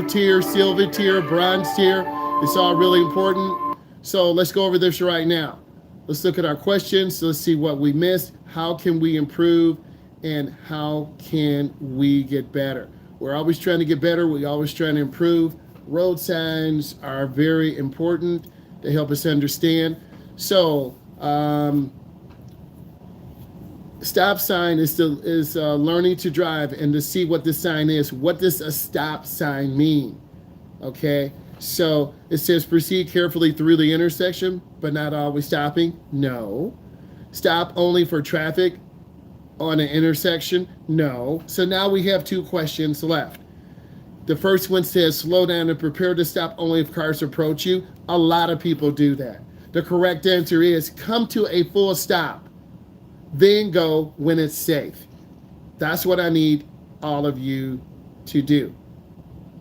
tier, silver tier, bronze tier. It's all really important. So let's go over this right now. Let's look at our questions. Let's see what we missed. How can we improve? And how can we get better? We're always trying to get better. We're always trying to improve. Road signs are very important. They help us understand. So, stop sign is learning to drive and to see what the sign is. What does a stop sign mean? Okay, so it says proceed carefully through the intersection, but not always stopping. No. Stop only for traffic on an intersection. No. So now we have two questions left. The first one says slow down and prepare to stop only if cars approach you. A lot of people do that. The correct answer is come to a full stop, then go when it's safe. That's what I need all of you to do.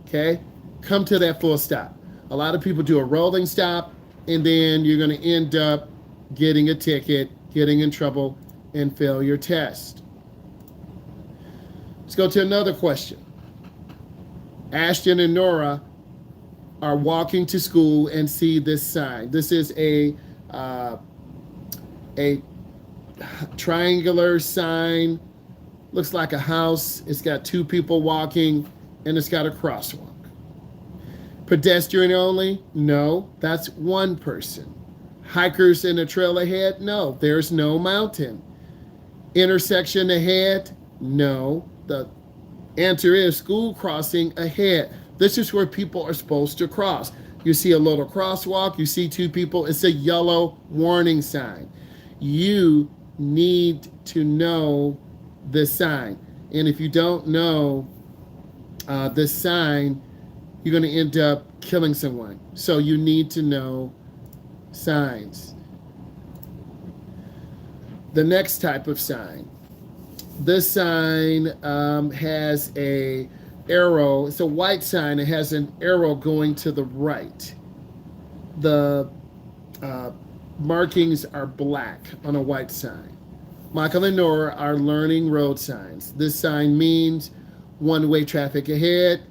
Okay? Come to that full stop. A lot of people do a rolling stop, and then you're going to end up getting a ticket, getting in trouble, and fail your test. Let's go to another question. Ashton and Nora are walking to school and see this sign. This is a triangular sign. Looks like a house. It's got two people walking, and it's got a crosswalk. Pedestrian only? No, that's one person. Hikers in the trail ahead? No, there's no mountain. Intersection ahead? No. The answer is school crossing ahead. This is where people are supposed to cross. You see a little crosswalk, you see two people, it's a yellow warning sign. You need to know this sign. And if you don't know this sign, you're going to end up killing someone. So you need to know signs. The next type of sign. This sign has a arrow. It's a white sign. It has an arrow going to the right. The markings are black on a white sign. Michael and Nora are learning road signs. This sign means one-way traffic ahead.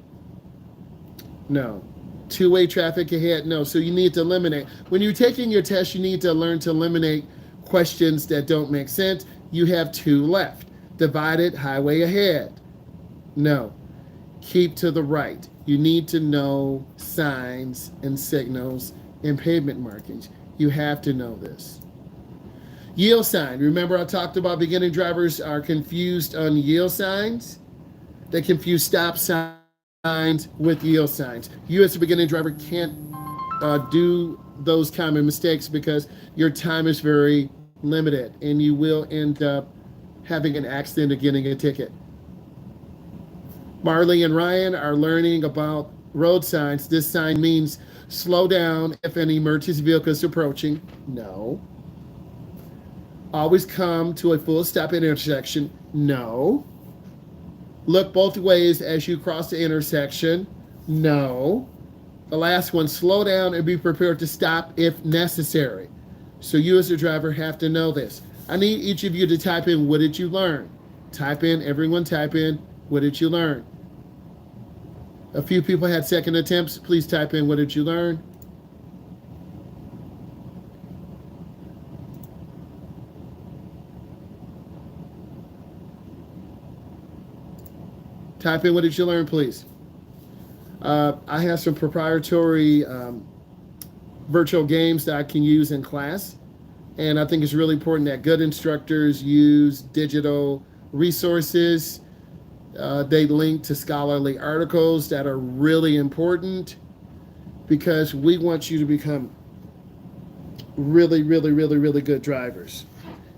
No. Two-way traffic ahead. No. So you need to eliminate. When you're taking your test, you need to learn to eliminate questions that don't make sense. You have two left. Divided highway ahead. No. Keep to the right. You need to know signs and signals and pavement markings. You have to know this. Yield sign. Remember I talked about beginning drivers are confused on yield signs? They confuse stop signs with yield signs. You as a beginning driver can't do those common mistakes because your time is very limited and you will end up having an accident or getting a ticket. Marley and Ryan are learning about road signs. This sign means slow down if an emergency vehicle is approaching. No. Always come to a full stop intersection. No. Look both ways as you cross the intersection. No. The last one, slow down and be prepared to stop if necessary. So you as a driver have to know this. I need each of you to type in, what did you learn? Type in, everyone type in, what did you learn? A few people had second attempts. Please type in, what did you learn? Type in, what did you learn, please? I have some proprietary virtual games that I can use in class. And I think it's really important that good instructors use digital resources. They link to scholarly articles that are really important because we want you to become really, really, really, really good drivers.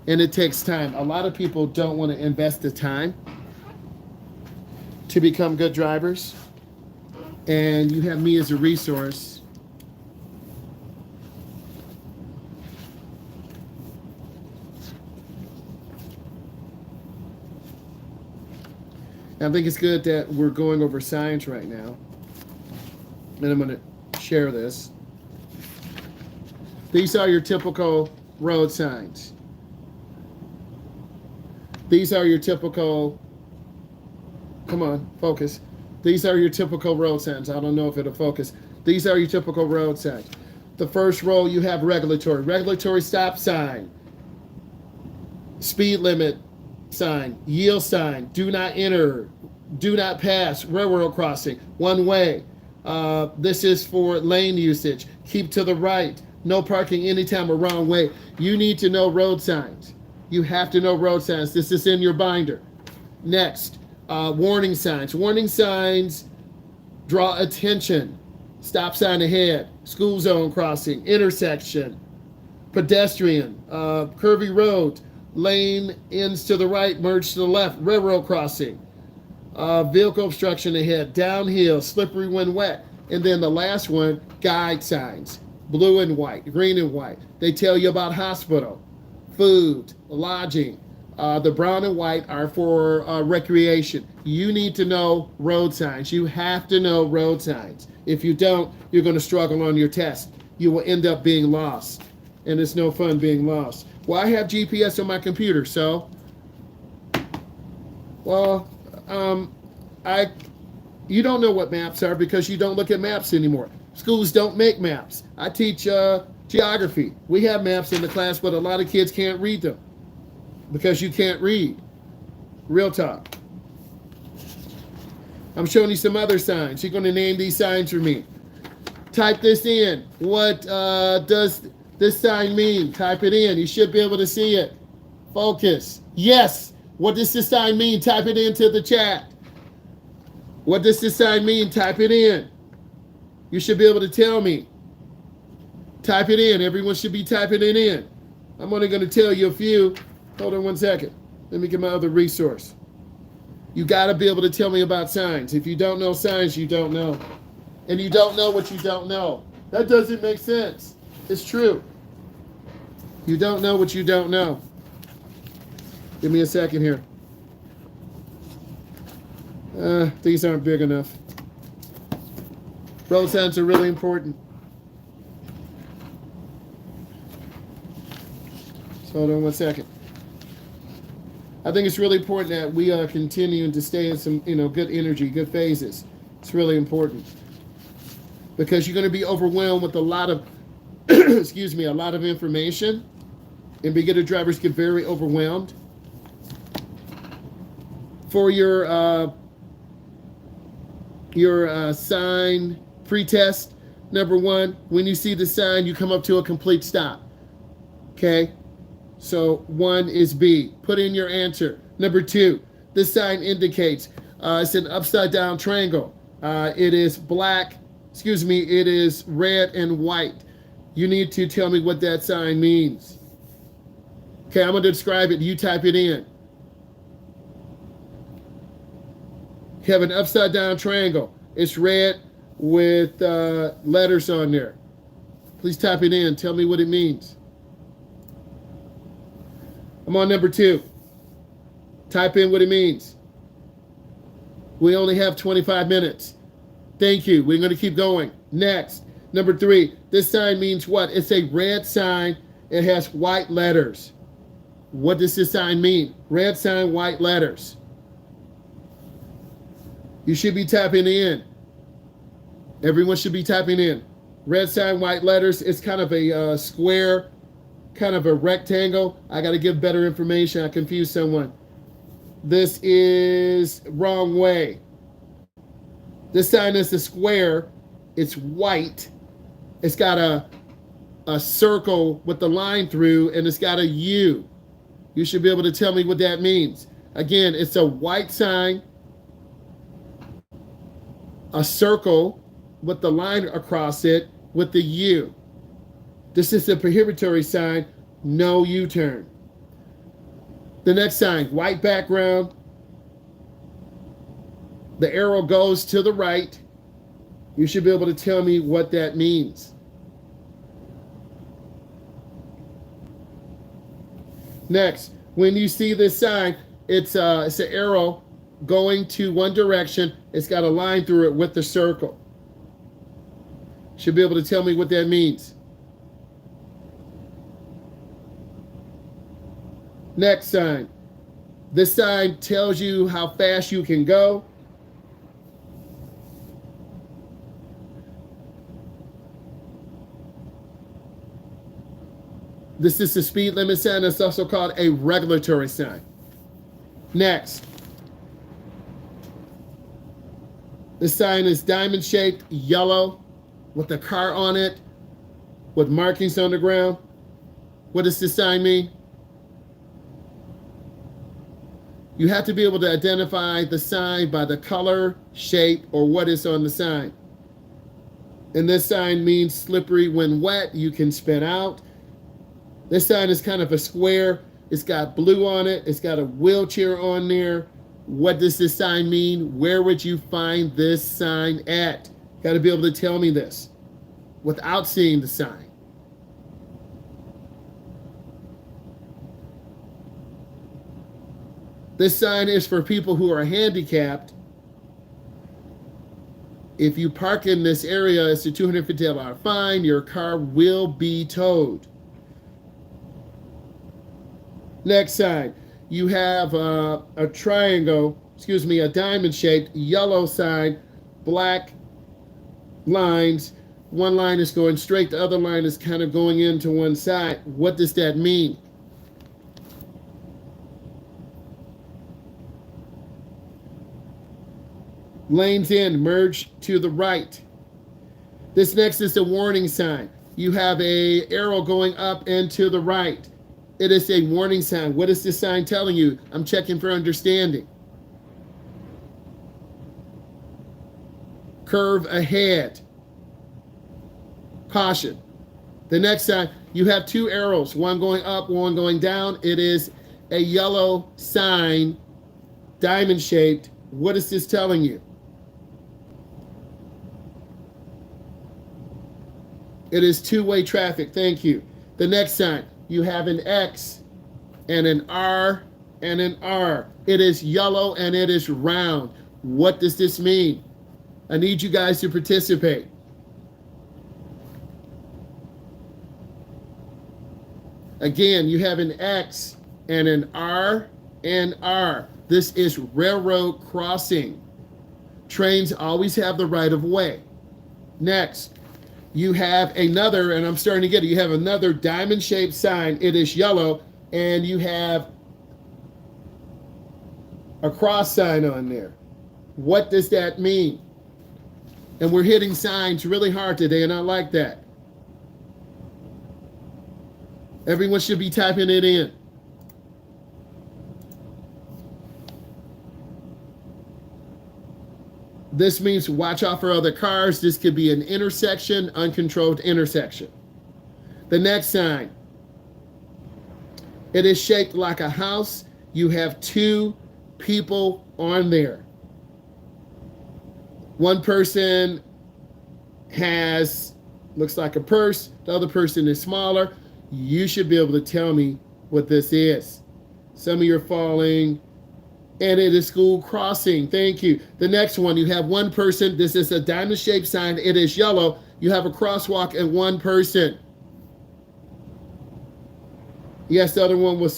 And it takes time. A lot of people don't want to invest the time to become good drivers. And you have me as a resource. I think it's good that we're going over science right now. And I'm going to share this. These are your typical road signs. These are your typical, come on, focus. These are your typical road signs. I don't know if it'll focus. These are your typical road signs. The first row, you have regulatory. Regulatory stop sign, speed limit sign, yield sign, do not enter, do not pass, railroad crossing, one way. This is for lane usage. Keep to the right. No parking anytime or wrong way. You need to know road signs. You have to know road signs. This is in your binder. Next, warning signs. Warning signs draw attention. Stop sign ahead, school zone crossing, intersection, pedestrian, curvy road, lane ends to the right, merge to the left, railroad crossing, vehicle obstruction ahead, downhill, slippery when wet. And then the last one, guide signs, blue and white, green and white. They tell you about hospital, food, lodging. The brown and white are for recreation. You need to know road signs. You have to know road signs. If you don't, you're going to struggle on your test. You will end up being lost. And it's no fun being lost. Well, I have GPS on my computer, so... Well, you don't know what maps are because you don't look at maps anymore. Schools don't make maps. I teach geography. We have maps in the class, but a lot of kids can't read them because you can't read. Real talk. I'm showing you some other signs. You're going to name these signs for me. Type this in. What does this sign mean? Type it in. You should be able to see it. Focus. Yes. What does this sign mean? Type it into the chat. What does this sign mean? Type it in. You should be able to tell me. Type it in. Everyone should be typing it in. I'm only going to tell you a few. Hold on one second. Let me get my other resource. You got to be able to tell me about signs. If you don't know signs, you don't know. And you don't know what you don't know. That doesn't make sense. It's true. You don't know what you don't know. Give me a second here. These aren't big enough. Road signs are really important. So hold on one second. I think it's really important that we are continuing to stay in some, good energy, good phases. It's really important because you're going to be overwhelmed with a lot of, a lot of information, and beginner drivers get very overwhelmed. For your sign pre-test, number one, when you see the sign, you come up to a complete stop. Okay. So 1 is B. Put in your answer. Number 2, this sign indicates it's an upside down triangle. It is it is red and white. You need to tell me what that sign means. Okay, I'm going to describe it. You type it in. You have an upside down triangle. It's red with letters on there. Please type it in. Tell me what it means. I'm on number 2. Type in what it means. We only have 25 minutes. Thank you. We're going to keep going. Next. Number 3. This sign means what? It's a red sign. It has white letters. What does this sign mean? Red sign, white letters. You should be typing in. Everyone should be typing in. Red sign, white letters. It's kind of a square, kind of a rectangle. I got to give better information. I confused someone. This is wrong way. This sign is a square. It's white. It's got a circle with the line through, and it's got a U. You should be able to tell me what that means. Again, it's a white sign, a circle with the line across it with the U. This is a prohibitory sign, no U-turn. The next sign, white background. The arrow goes to the right. You should be able to tell me what that means. Next, when you see this sign, it's an arrow going to one direction. It's got a line through it with the circle. Should be able to tell me what that means. Next sign. This sign tells you how fast you can go. This is the speed limit sign. It's also called a regulatory sign. Next, the sign is diamond shaped, yellow, with a car on it, with markings on the ground. What does this sign mean? You have to be able to identify the sign by the color, shape, or what is on the sign. And this sign means slippery when wet, you can spin out. This sign is kind of a square. It's got blue on it. It's got a wheelchair on there. What does this sign mean? Where would you find this sign at? Got to be able to tell me this without seeing the sign. This sign is for people who are handicapped. If you park in this area, it's a $250 fine. Your car will be towed. Next sign, you have a diamond-shaped yellow sign, black lines. One line is going straight, the other line is kind of going into one side. What does that mean? Lanes in, merge to the right. This next is a warning sign. You have an arrow going up and to the right. It is a warning sign. What is this sign telling you? I'm checking for understanding. Curve ahead. Caution. The next sign, you have two arrows, one going up, one going down. It is a yellow sign, diamond shaped. What is this telling you? It is two-way traffic. Thank you. The next sign, you have an X and an R and an R. It is yellow and it is round. What does this mean? I need you guys to participate. Again, you have an X and an R and R. This is railroad crossing. Trains always have the right of way. Next, you have another, and I'm starting to get it, you have another diamond-shaped sign. It is yellow, and you have a cross sign on there. What does that mean? And we're hitting signs really hard today, and I like that. Everyone should be typing it in. This means watch out for other cars. This could be an intersection, uncontrolled intersection. The next sign. It is shaped like a house. You have two people on there. One person looks like a purse. The other person is smaller. You should be able to tell me what this is. Some of you are falling. And it is school crossing. Thank you. The next one, you have one person. This is a diamond-shaped sign. It is yellow. You have a crosswalk and one person. Yes, the other one was,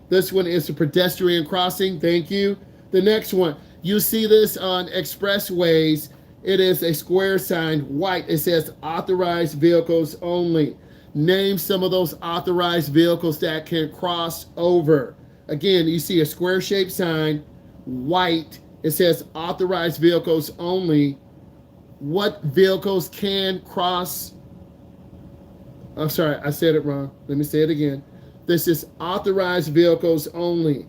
this one is a pedestrian crossing. Thank you. The next one, you see this on expressways. It is a square sign, white. It says authorized vehicles only. Name some of those authorized vehicles that can cross over. Again, you see a square-shaped sign, white. It says authorized vehicles only. What vehicles can cross? I'm sorry, I said it wrong. Let me say it again. This is authorized vehicles only.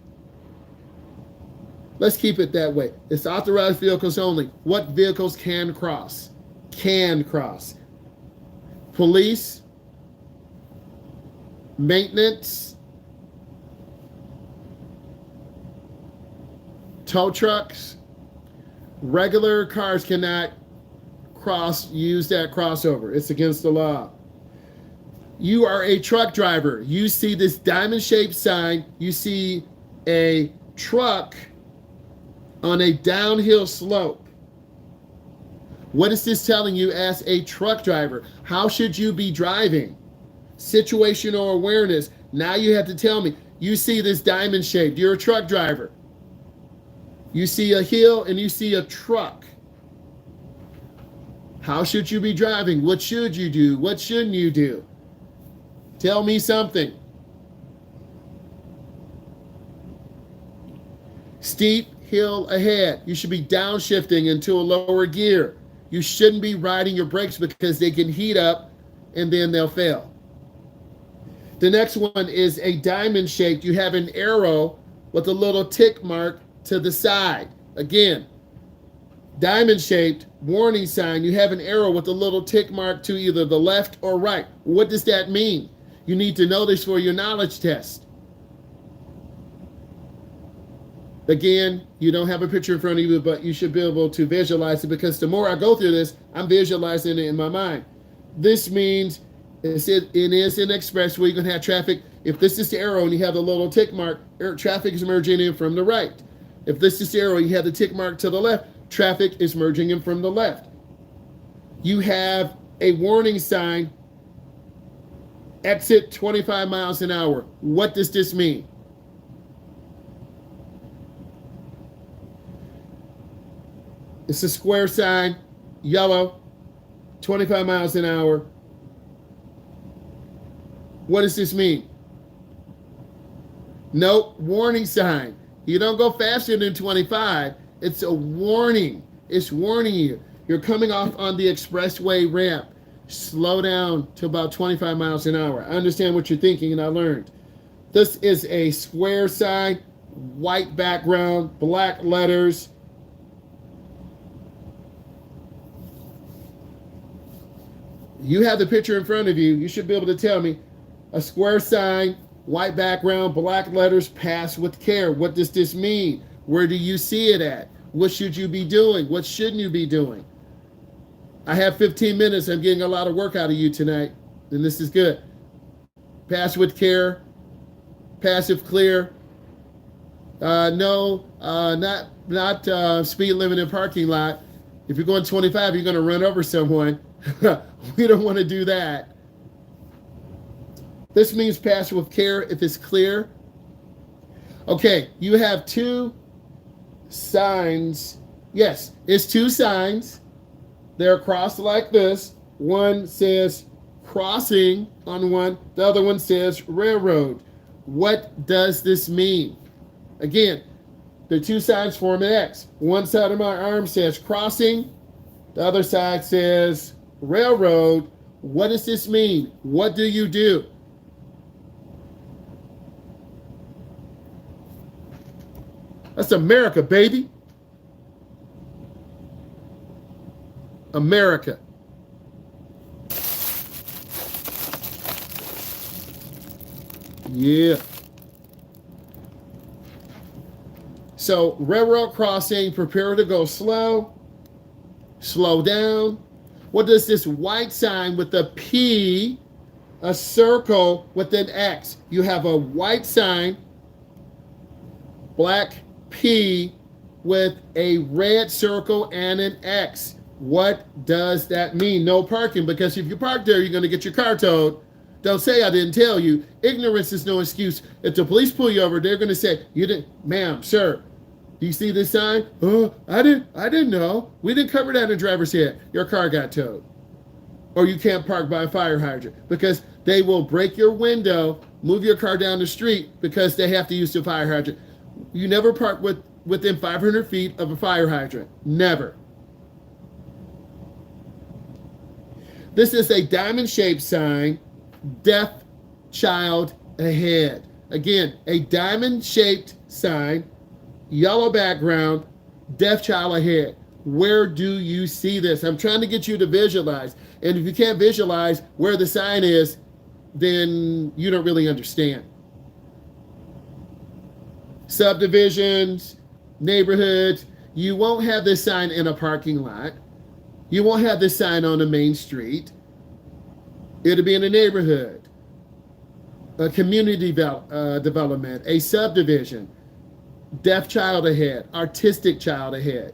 Let's keep it that way. It's authorized vehicles only. What vehicles can cross? Can cross. Police, maintenance, tow trucks, regular cars cannot use that crossover. It's against the law. You are a truck driver. You see this diamond-shaped sign. You see a truck on a downhill slope. What is this telling you as a truck driver? How should you be driving? Situational awareness. Now you have to tell me. You see this diamond shaped. You're a truck driver. You see a hill and you see a truck. How should you be driving? What should you do? What shouldn't you do? Tell me something. Steep hill ahead. You should be downshifting into a lower gear. You shouldn't be riding your brakes because they can heat up and then they'll fail. The next one is a diamond shaped. You have an arrow with a little tick mark to the side. Again, diamond shaped warning sign. You have an arrow with a little tick mark to either the left or right. What does that mean? You need to know this for your knowledge test. Again, you don't have a picture in front of you, but you should be able to visualize it, because the more I go through this, I'm visualizing it in my mind. This means it is an expressway. You're going to have traffic. If this is the arrow and you have the little tick mark, traffic is merging in from the right. If this is the arrow, you have the tick mark to the left, traffic is merging in from the left. You have a warning sign, exit 25 miles an hour. What does this mean? It's a square sign, yellow, 25 miles an hour. What does this mean? Nope, warning sign. You don't go faster than 25. It's a warning. It's warning you. You're coming off on the expressway ramp. Slow down to about 25 miles an hour. I understand what you're thinking, and I learned. This is a square sign, white background, black letters. You have the picture in front of you. You should be able to tell me. A square sign, white background, black letters, pass with care. What does this mean? Where do you see it at? What should you be doing? What shouldn't you be doing? I have 15 minutes. I'm getting a lot of work out of you tonight, and this is good. Pass with care, passive clear. No, not speed limit in parking lot. If you're going 25, you're going to run over someone. We don't want to do that. This means pass with care if it's clear. Okay, you have two signs. Yes, it's two signs. They're crossed like this. One says crossing on one. The other one says railroad. What does this mean? Again, the two sides form an X. One side of my arm says crossing. The other side says railroad. What does this mean? What do you do? That's America, baby. America. Yeah. So, railroad crossing, prepare to go slow. Slow down. What does this white sign with a P, a circle with an X? You have a white sign, black P with a red circle and an X. What does that mean? No parking, because if you park there, you're going to get your car towed. Don't say I didn't tell you. Ignorance is no excuse. If the police pull you over, they're going to say, "You didn't, ma'am, sir. Do you see this sign? Oh, I didn't know. We didn't cover that in driver's head. Your car got towed." Or you can't park by a fire hydrant, because they will break your window, move your car down the street because they have to use the fire hydrant. You never park within 500 feet of a fire hydrant. Never. This is a diamond-shaped sign, deaf child ahead. Again, a diamond-shaped sign, yellow background, deaf child ahead. Where do you see this? I'm trying to get you to visualize. And if you can't visualize where the sign is, then you don't really understand. Subdivisions, neighborhoods, you won't have this sign in a parking lot. You won't have this sign on the main street. It'll be in a neighborhood, a community development, a subdivision, deaf child ahead, artistic child ahead.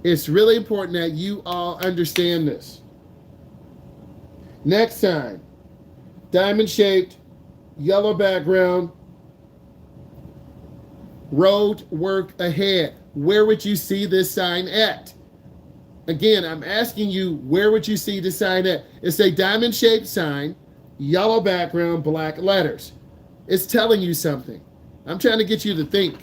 It's really important that you all understand this. Next sign, diamond-shaped, yellow background, road work ahead. Where would you see this sign at? Again, I'm asking you, where would you see the sign at? It's a diamond-shaped sign, yellow background, black letters. It's telling you something. I'm trying to get you to think.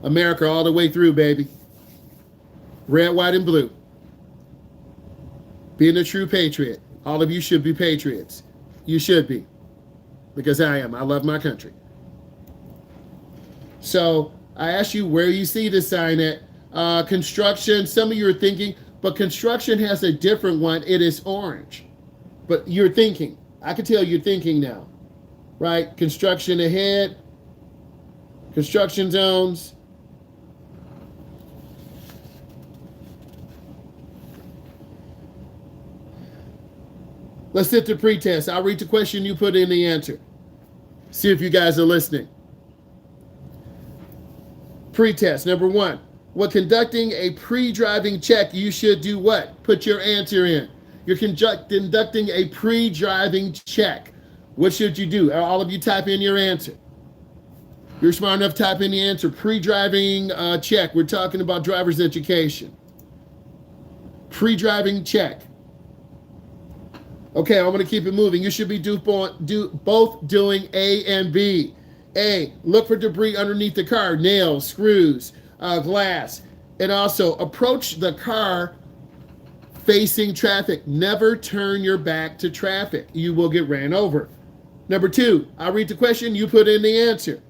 America all the way through, baby. Red, white, and blue. Being a true patriot. All of you should be patriots. You should be. Because I am. I love my country. So I asked you where you see the sign at. Construction, some of you are thinking, but construction has a different one. It is orange. But you're thinking. I can tell you're thinking now. Right? Construction ahead. Construction zones. Let's hit the pretest. I'll read the question, you put in the answer. See if you guys are listening. Pretest, number 1. When conducting a pre-driving check, you should do what? Put your answer in. You're conducting a pre-driving check. What should you do? All of you type in your answer. You're smart enough to type in the answer. Pre-driving check. We're talking about driver's education. Pre-driving check. Okay, I'm going to keep it moving. You should be both doing A and B. A, look for debris underneath the car, nails, screws, glass. And also, approach the car facing traffic. Never turn your back to traffic. You will get ran over. Number 2, I'll read the question, you put in the answer.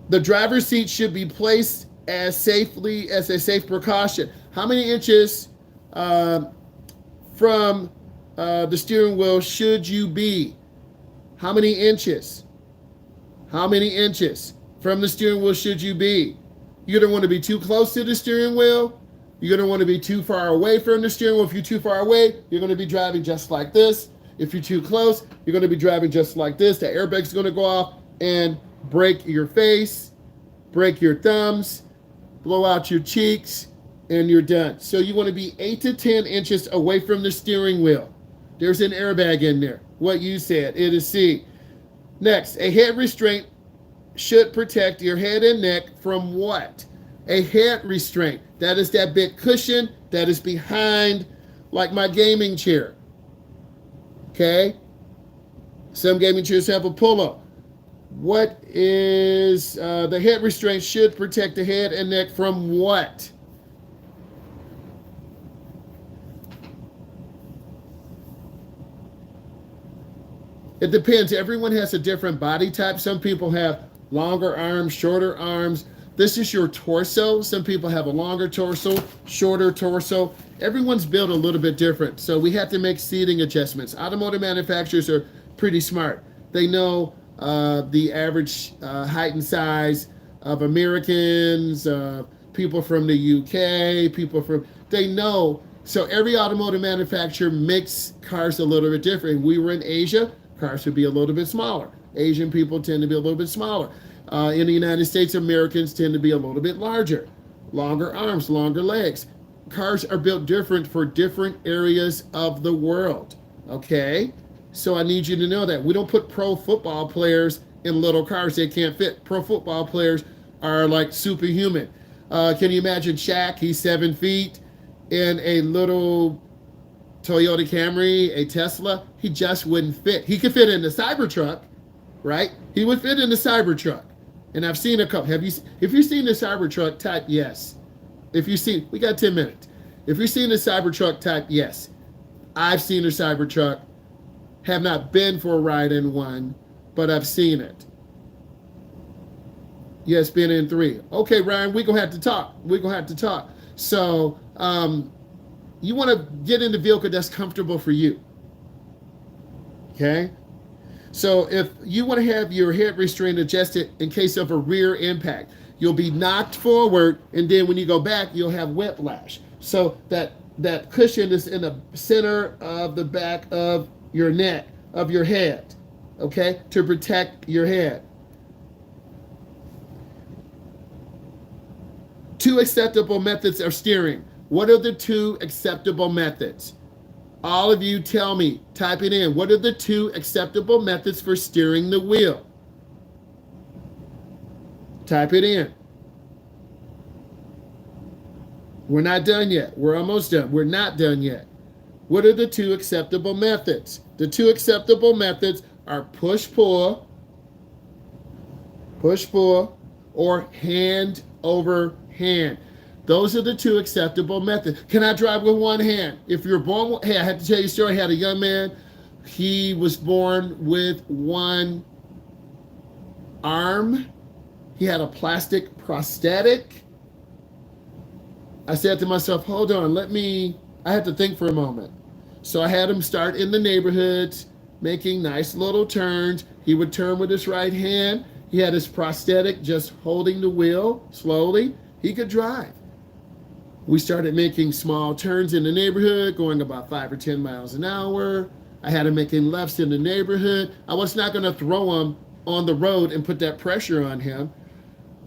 The driver's seat should be placed as safely as a safe precaution. How many inches from the steering wheel should you be? How many inches? How many inches from the steering wheel should you be? You don't want to be too close to the steering wheel. You don't want to be too far away from the steering wheel. If you're too far away, you're going to be driving just like this. If you're too close, you're going to be driving just like this. The airbag's going to go off and break your face, break your thumbs, blow out your cheeks, and you're done. So you want to be 8 to 10 inches away from the steering wheel. There's an airbag in there. What you said, it is C. Next, a head restraint should protect your head and neck from what? A head restraint. That is that big cushion that is behind, like my gaming chair. Okay? Some gaming chairs have a pull-up. What is the head restraint should protect the head and neck from what? It depends. Everyone has a different body type. Some people have longer arms, shorter arms. This is your torso. Some people have a longer torso, shorter torso. Everyone's built a little bit different. So we have to make seating adjustments. Automotive manufacturers are pretty smart. They know the average height and size of Americans, people from the UK, they know. So every automotive manufacturer makes cars a little bit different. We were in Asia. Cars would be a little bit smaller. Asian people tend to be a little bit smaller. In the United States, Americans tend to be a little bit larger. Longer arms, longer legs. Cars are built different for different areas of the world. Okay? So I need you to know that. We don't put pro football players in little cars they can't fit. Pro football players are like superhuman. Can you imagine Shaq? He's 7 feet in a little Toyota Camry, a Tesla. He just wouldn't fit. He could fit in the Cybertruck, right? He would fit in the Cybertruck. And I've seen a couple. If you've seen the Cybertruck, type yes. We got 10 minutes. If you've seen the Cybertruck, type yes. I've seen a Cybertruck. Have not been for a ride in one, but I've seen it. Yes, been in 3. Okay, Ryan, we're going to have to talk. So, you want to get in the vehicle that's comfortable for you. Okay? So if you want to have your head restraint adjusted in case of a rear impact, you'll be knocked forward, and then when you go back, you'll have whiplash. So that cushion is in the center of the back of your neck, of your head, okay, to protect your head. 2 acceptable methods of steering. What are the 2 acceptable methods? All of you tell me, type it in. What are the 2 acceptable methods for steering the wheel? Type it in. We're not done yet. We're almost done. We're not done yet. What are the two acceptable methods? The two acceptable methods are push-pull, or hand over hand. Those are the two acceptable methods. Can I drive with one hand? If you're born, hey, I have to tell you a story. I had a young man. He was born with one arm. He had a plastic prosthetic. I said to myself, hold on, I had to think for a moment. So I had him start in the neighborhoods, making nice little turns. He would turn with his right hand. He had his prosthetic just holding the wheel slowly. He could drive. We started making small turns in the neighborhood, going about 5 or 10 miles an hour. I had him making lefts in the neighborhood. I was not going to throw him on the road and put that pressure on him.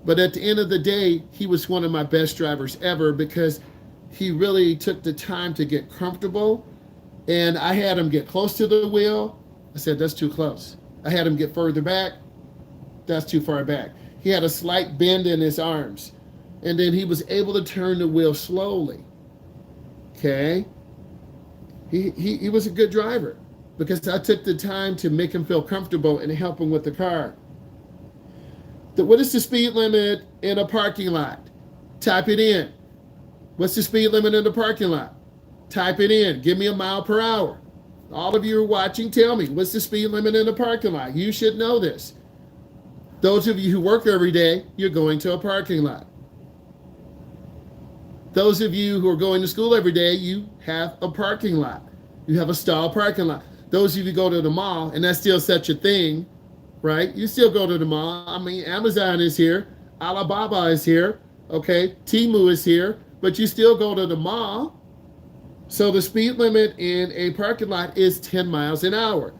But at the end of the day, he was one of my best drivers ever because he really took the time to get comfortable. And I had him get close to the wheel. I said, that's too close. I had him get further back. That's too far back. He had a slight bend in his arms. And then he was able to turn the wheel slowly. Okay? He was a good driver because I took the time to make him feel comfortable and help him with the car. What is the speed limit in a parking lot? Type it in. What's the speed limit in the parking lot? Type it in. Give me a mile per hour. All of you who are watching, tell me, what's the speed limit in the parking lot? You should know this. Those of you who work every day, you're going to a parking lot. Those of you who are going to school every day, you have a parking lot. You have a stall parking lot. Those of you who go to the mall, and that's still such a thing, right? You still go to the mall. I mean, Amazon is here. Alibaba is here. Okay? Temu is here. But you still go to the mall. So the speed limit in a parking lot is 10 miles an hour.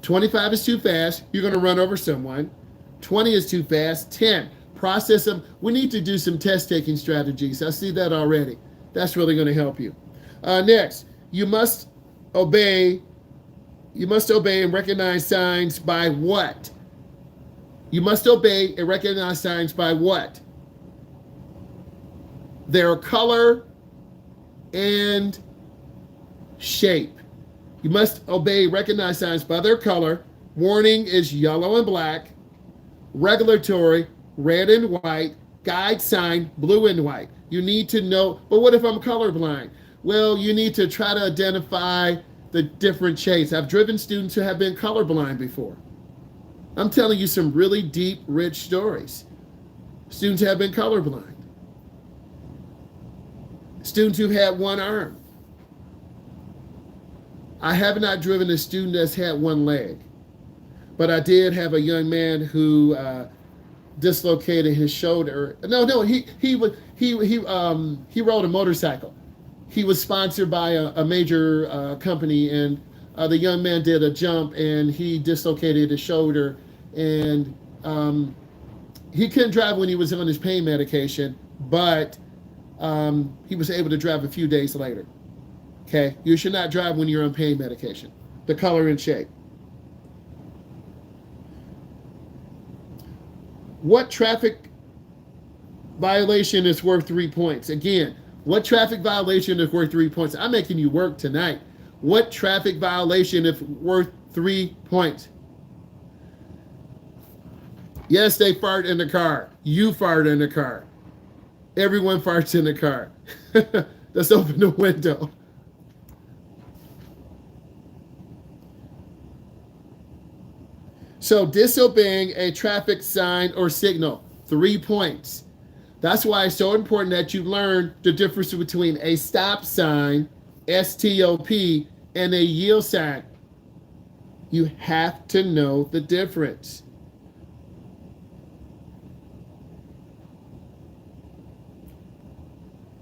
25 is too fast. You're going to run over someone. 20 is too fast. 10. Process them. We need to do some test-taking strategies. I see that already. That's really going to help you. Next, you must obey and recognize signs by what? You must obey and recognize signs by what? Their color and shape. You must obey, recognize signs by their color. Warning is yellow and black. Regulatory, red and white. Guide sign, blue and white. You need to know, but what if I'm colorblind? Well, you need to try to identify the different shades. I've driven students who have been colorblind before. I'm telling you some really deep, rich stories. Students have been colorblind. Students who've had one arm. I have not driven a student that's had one leg, but I did have a young man who dislocated his shoulder. No, he rode a motorcycle. He was sponsored by a major company, and the young man did a jump and he dislocated his shoulder, and he couldn't drive when he was on his pain medication, but he was able to drive a few days later. Okay, you should not drive when you're on pain medication. The color and shape. What traffic violation is worth 3 points? Again, what traffic violation is worth 3 points? I'm making you work tonight. What traffic violation is worth 3 points? Yes, they fart in the car. You fart in the car. Everyone farts in the car. Let's open the window. So disobeying a traffic sign or signal, 3 points. That's why it's so important that you learn the difference between a stop sign, S-T-O-P, and a yield sign. You have to know the difference.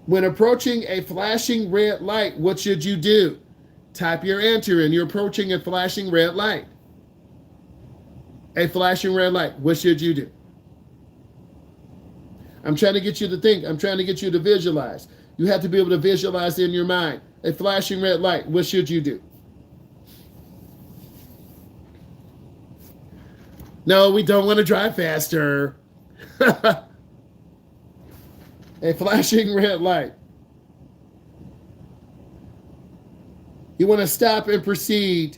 When approaching a flashing red light, what should you do? Type your answer in. You're approaching a flashing red light. A flashing red light, what should you do? I'm trying to get you to think. I'm trying to get you to visualize. You have to be able to visualize in your mind. A flashing red light, what should you do? No, we don't want to drive faster. A flashing red light. You want to stop and proceed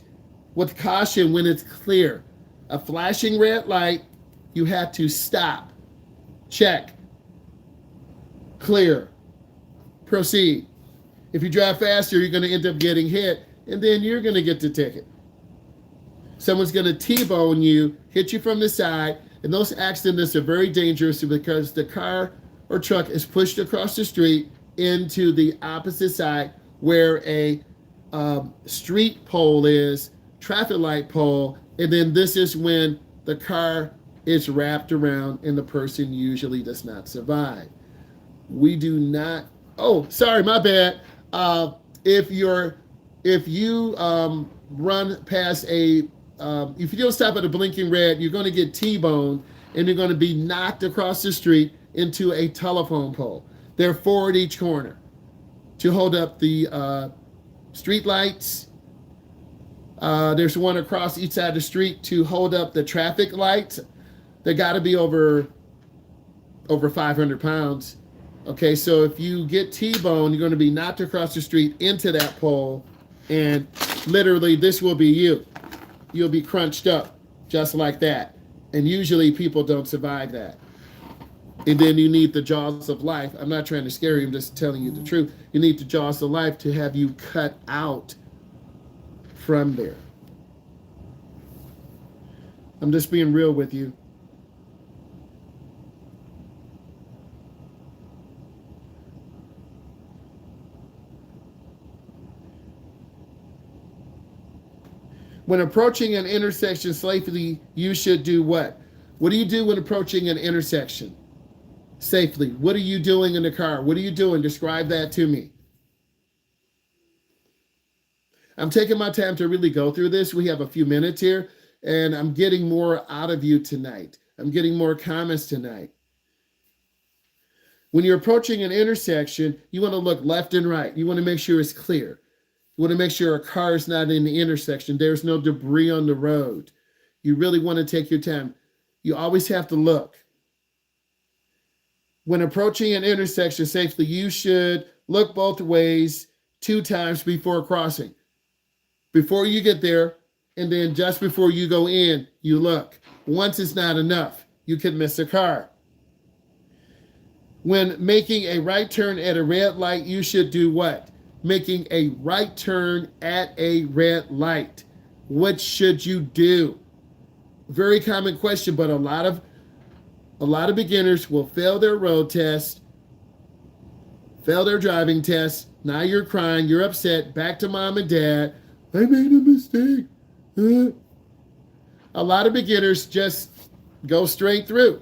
with caution when it's clear. A flashing red light, you have to stop, check, clear, proceed. If you drive faster, you're going to end up getting hit, and then you're going to get the ticket. Someone's going to T-bone you, hit you from the side, and those accidents are very dangerous because the car or truck is pushed across the street into the opposite side where a street pole is, traffic light pole, and then this is when the car is wrapped around and the person usually does not survive. We do not, oh, sorry, my bad. If you run past if you don't stop at a blinking red, you're going to get T-boned and you're going to be knocked across the street into a telephone pole. They're four at each corner to hold up the street lights. There's one across each side of the street to hold up the traffic lights. They got to be over 500 pounds. Okay, so if you get T-boned, you're going to be knocked across the street into that pole, and literally this will be you. You'll be crunched up just like that. And usually people don't survive that. And then you need the jaws of life. I'm not trying to scare you, I'm just telling you the truth. You need the jaws of life to have you cut out from there. I'm just being real with you. When approaching an intersection safely, you should do what? What do you do when approaching an intersection safely? What are you doing in the car? What are you doing? Describe that to me. I'm taking my time to really go through this. We have a few minutes here, and I'm getting more out of you tonight. I'm getting more comments tonight. When you're approaching an intersection, you want to look left and right. You want to make sure it's clear. You want to make sure a car is not in the intersection. There's no debris on the road. You really want to take your time. You always have to look. When approaching an intersection safely, you should look both ways 2 times before crossing. Before you get there, and then just before you go in, you look. Once is not enough. You could miss a car. When making a right turn at a red light, you should do what? Making a right turn at a red light. What should you do? Very common question, but a lot of beginners will fail their road test, fail their driving test. Now you're crying, you're upset, back to mom and dad. I made a mistake. A lot of beginners just go straight through.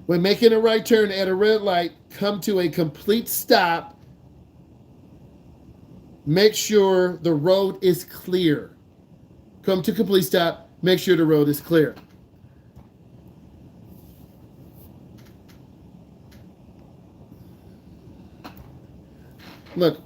When making a right turn at a red light, come to a complete stop. Make sure the road is clear. Come to complete stop. Make sure the road is clear. Look.